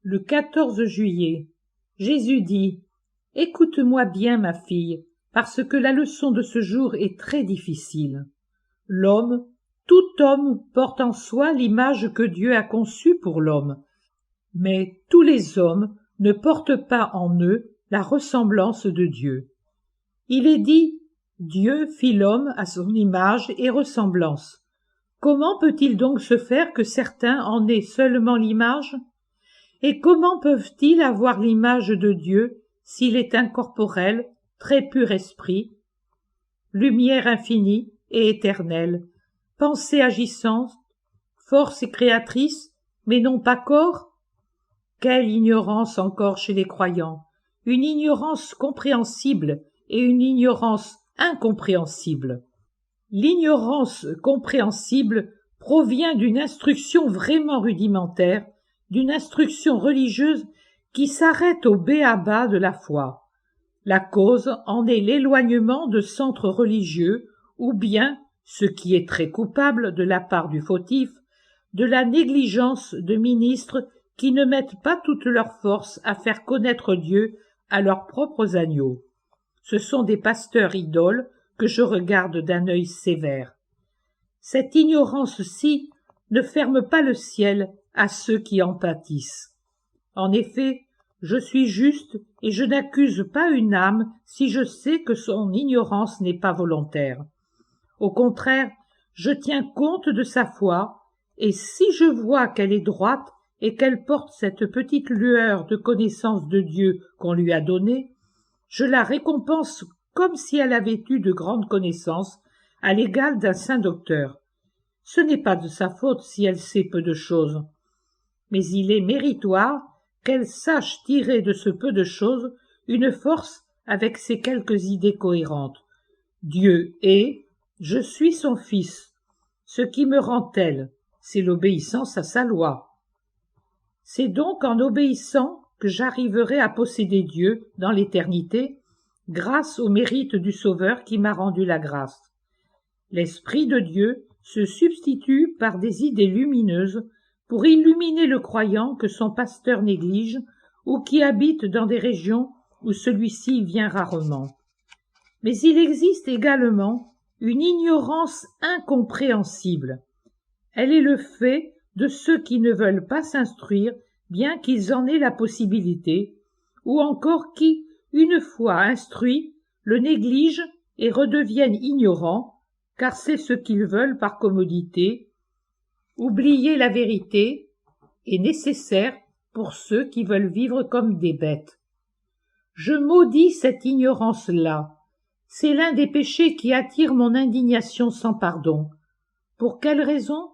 Le 14 juillet, Jésus dit « Écoute-moi bien, ma fille, parce que la leçon de ce jour est très difficile. L'homme, tout homme porte en soi l'image que Dieu a conçue pour l'homme, mais tous les hommes ne portent pas en eux la ressemblance de Dieu. Il est dit « Dieu fit l'homme à son image et ressemblance ». Comment peut-il donc se faire que certains en aient seulement l'image ? Et comment peuvent-ils avoir l'image de Dieu s'il est incorporel, très pur esprit, lumière infinie et éternelle, pensée agissante, force créatrice, mais non pas corps? Quelle ignorance encore chez les croyants, une ignorance compréhensible et une ignorance incompréhensible. L'ignorance compréhensible provient d'une instruction vraiment rudimentaire, d'une instruction religieuse qui s'arrête au b.a.-ba de la foi. La cause en est l'éloignement de centres religieux ou bien, ce qui est très coupable de la part du fautif, de la négligence de ministres qui ne mettent pas toute leur force à faire connaître Dieu à leurs propres agneaux. Ce sont des pasteurs idoles que je regarde d'un œil sévère. Cette ignorance-ci ne ferme pas le ciel à ceux qui en pâtissent. En effet, je suis juste et je n'accuse pas une âme si je sais que son ignorance n'est pas volontaire. Au contraire, je tiens compte de sa foi, et si je vois qu'elle est droite et qu'elle porte cette petite lueur de connaissance de Dieu qu'on lui a donnée, je la récompense comme si elle avait eu de grandes connaissances, à l'égal d'un saint docteur. Ce n'est pas de sa faute si elle sait peu de choses, mais il est méritoire qu'elle sache tirer de ce peu de choses une force avec ses quelques idées cohérentes. Dieu est, je suis son fils. Ce qui me rend tel, c'est l'obéissance à sa loi. C'est donc en obéissant que j'arriverai à posséder Dieu dans l'éternité, grâce au mérite du Sauveur qui m'a rendu la grâce. L'Esprit de Dieu se substitue par des idées lumineuses pour illuminer le croyant que son pasteur néglige ou qui habite dans des régions où celui-ci vient rarement. Mais il existe également une ignorance incompréhensible. Elle est le fait de ceux qui ne veulent pas s'instruire, bien qu'ils en aient la possibilité, ou encore qui, une fois instruits, le négligent et redeviennent ignorants, car c'est ce qu'ils veulent par commodité. Oublier la vérité est nécessaire pour ceux qui veulent vivre comme des bêtes. Je maudis cette ignorance-là. C'est l'un des péchés qui attire mon indignation sans pardon. Pour quelle raison?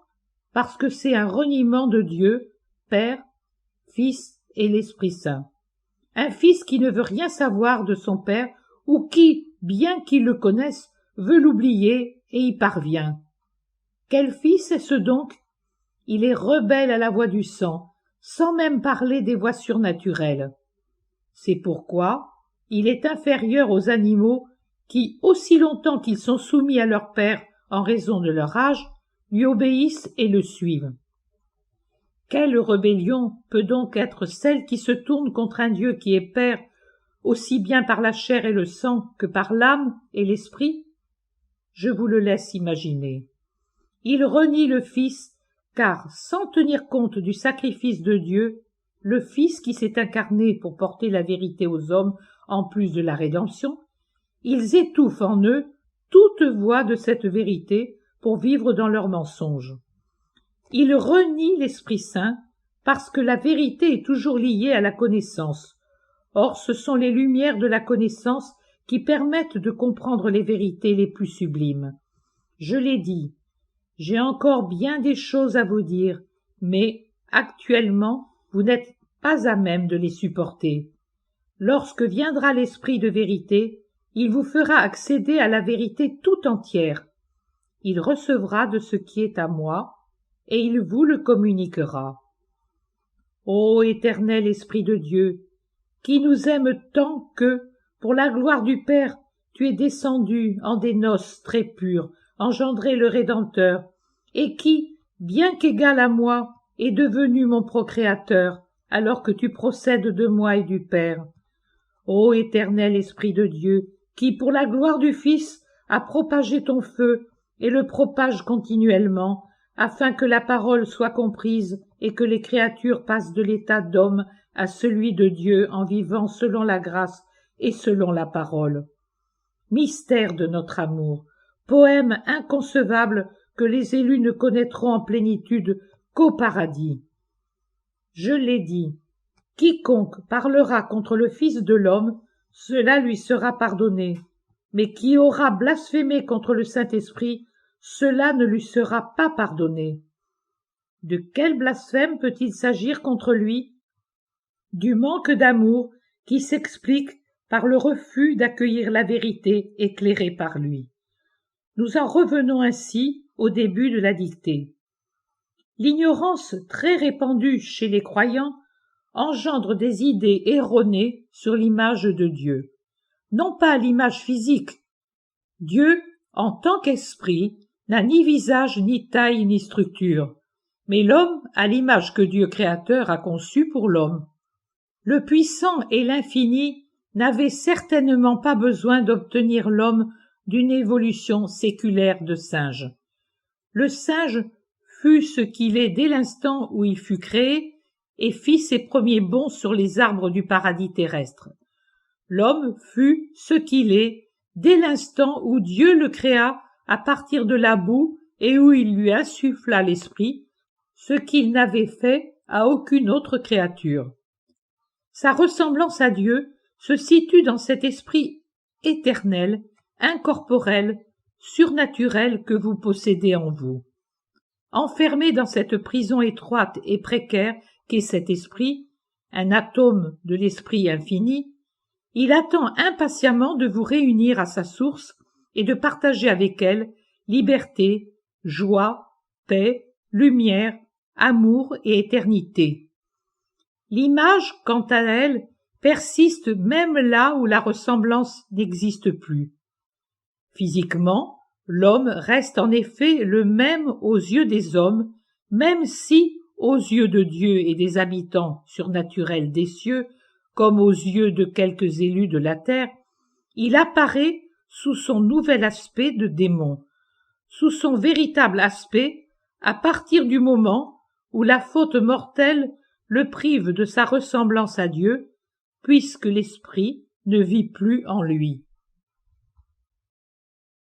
Parce que c'est un reniement de Dieu, Père, Fils et l'Esprit Saint. Un fils qui ne veut rien savoir de son père ou qui, bien qu'il le connaisse, veut l'oublier et y parvient. Quel fils est-ce donc? Il est rebelle à la voix du sang, sans même parler des voix surnaturelles. C'est pourquoi il est inférieur aux animaux qui, aussi longtemps qu'ils sont soumis à leur père en raison de leur âge, lui obéissent et le suivent. Quelle rébellion peut donc être celle qui se tourne contre un Dieu qui est Père, aussi bien par la chair et le sang que par l'âme et l'esprit? Je vous le laisse imaginer. Il renie le Fils, car, sans tenir compte du sacrifice de Dieu, le Fils qui s'est incarné pour porter la vérité aux hommes en plus de la rédemption, ils étouffent en eux toute voix de cette vérité pour vivre dans leur mensonge. Ils renient l'Esprit Saint parce que la vérité est toujours liée à la connaissance. Or, ce sont les lumières de la connaissance qui permettent de comprendre les vérités les plus sublimes. Je l'ai dit, j'ai encore bien des choses à vous dire, mais actuellement, vous n'êtes pas à même de les supporter. Lorsque viendra l'Esprit de vérité, il vous fera accéder à la vérité tout entière. Il recevra de ce qui est à moi, et il vous le communiquera. Ô éternel Esprit de Dieu, qui nous aime tant que, pour la gloire du Père, tu es descendu en des noces très pures, engendré le Rédempteur, et qui, bien qu'égal à moi, est devenu mon procréateur, alors que tu procèdes de moi et du Père. Ô éternel Esprit de Dieu, qui, pour la gloire du Fils, a propagé ton feu et le propage continuellement, afin que la parole soit comprise et que les créatures passent de l'état d'homme à celui de Dieu en vivant selon la grâce et selon la parole. Mystère de notre amour, poème inconcevable que les élus ne connaîtront en plénitude qu'au paradis. Je l'ai dit, quiconque parlera contre le Fils de l'homme, cela lui sera pardonné, mais qui aura blasphémé contre le Saint-Esprit, cela ne lui sera pas pardonné. De quel blasphème peut-il s'agir contre lui? Du manque d'amour qui s'explique par le refus d'accueillir la vérité éclairée par lui. Nous en revenons ainsi au début de la dictée. L'ignorance très répandue chez les croyants engendre des idées erronées sur l'image de Dieu. Non pas l'image physique. Dieu, en tant qu'esprit, n'a ni visage, ni taille, ni structure, mais l'homme a l'image que Dieu créateur a conçue pour l'homme. Le puissant et l'infini n'avaient certainement pas besoin d'obtenir l'homme d'une évolution séculaire de singe. Le singe fut ce qu'il est dès l'instant où il fut créé et fit ses premiers bonds sur les arbres du paradis terrestre. L'homme fut ce qu'il est dès l'instant où Dieu le créa à partir de la boue et où il lui insuffla l'esprit, ce qu'il n'avait fait à aucune autre créature. Sa ressemblance à Dieu se situe dans cet esprit éternel, incorporel, surnaturel que vous possédez en vous. Enfermé dans cette prison étroite et précaire qu'est cet esprit, un atome de l'esprit infini, il attend impatiemment de vous réunir à sa source et de partager avec elle liberté, joie, paix, lumière, amour et éternité. L'image, quant à elle, persiste même là où la ressemblance n'existe plus. Physiquement, l'homme reste en effet le même aux yeux des hommes, même si, aux yeux de Dieu et des habitants surnaturels des cieux, comme aux yeux de quelques élus de la terre, il apparaît sous son nouvel aspect de démon, sous son véritable aspect à partir du moment où la faute mortelle le prive de sa ressemblance à Dieu, puisque l'esprit ne vit plus en lui.